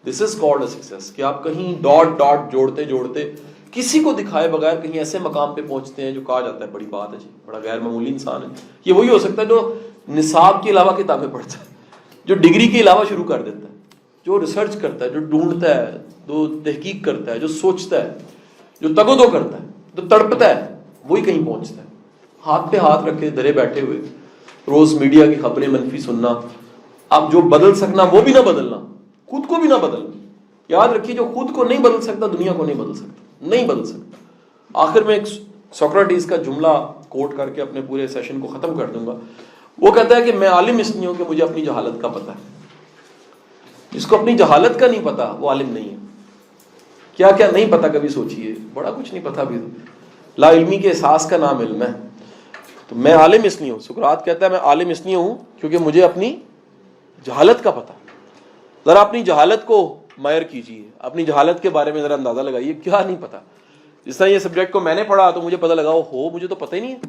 S1: دس از کالڈ اے سکسیس, کہ آپ کہیں ڈاٹ جوڑتے جوڑتے کسی کو دکھائے بغیر کہیں ایسے مقام پہ پہنچتے ہیں جو کہا جاتا ہے بڑی بات ہے جی, بڑا غیر معمولی انسان ہے. یہ وہی ہو سکتا ہے جو نصاب کے علاوہ کتابیں پڑھتا ہے, جو ڈگری کے علاوہ شروع کر دیتا ہے, جو ریسرچ کرتا ہے, جو ڈھونڈتا ہے, جو تحقیق کرتا ہے, جو سوچتا ہے, جو تگ و دو کرتا ہے, جو تڑپتا ہے, وہی کہیں پہنچتا ہے. ہاتھ پہ ہاتھ رکھے دھرے بیٹھے ہوئے روز میڈیا کی خبریں منفی سننا, اب جو بدل سکنا وہ بھی نہ بدلنا, خود کو بھی نہ بدلنا. یاد رکھیے جو خود کو نہیں بدل سکتا دنیا کو نہیں بدل سکتا, نہیں بدل سکتا. آخر میں ایک سوکریٹس کا جملہ کوٹ کر کے اپنے پورے سیشن کو ختم کر دوں گا. وہ کہتا ہے کہ میں عالم اس لیے ہوں کہ مجھے اپنی جہالت کا پتہ ہے. جس کو اپنی جہالت کا نہیں پتا وہ عالم نہیں ہے. کیا کیا نہیں پتا کبھی سوچیے, بڑا کچھ نہیں پتا بھی. لا علمی کے احساس کا نام علم ہے. تو میں عالم اس لیے ہوں, سقراط کہتا ہے میں عالم اس لیے ہوں کیونکہ مجھے اپنی جہالت کا پتہ. ذرا اپنی جہالت کو مائر کیجیے, اپنی جہالت کے بارے میں ذرا اندازہ لگائیے کیا نہیں پتا. جس طرح یہ سبجیکٹ کو میں نے پڑھا تو مجھے پتہ لگا مجھے تو پتہ ہی نہیں ہے.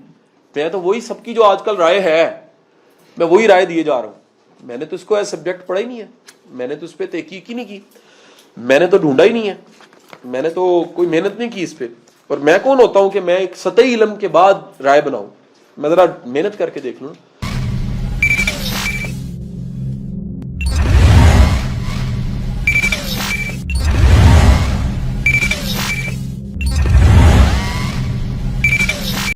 S1: میں تو وہی سب کی جو آج کل رائے ہے میں وہی رائے دیے جا رہا ہوں. میں نے تو اس کو ایز سبجیکٹ پڑھا ہی نہیں ہے, میں نے تو اس پہ تحقیق ہی نہیں کی, میں نے تو ڈھونڈا ہی نہیں ہے, میں نے تو کوئی محنت نہیں کی اس پہ. اور میں کون ہوتا ہوں کہ میں ایک سطحی علم کے بعد رائے بناؤں. میں ذرا محنت کر کے دیکھ لوں.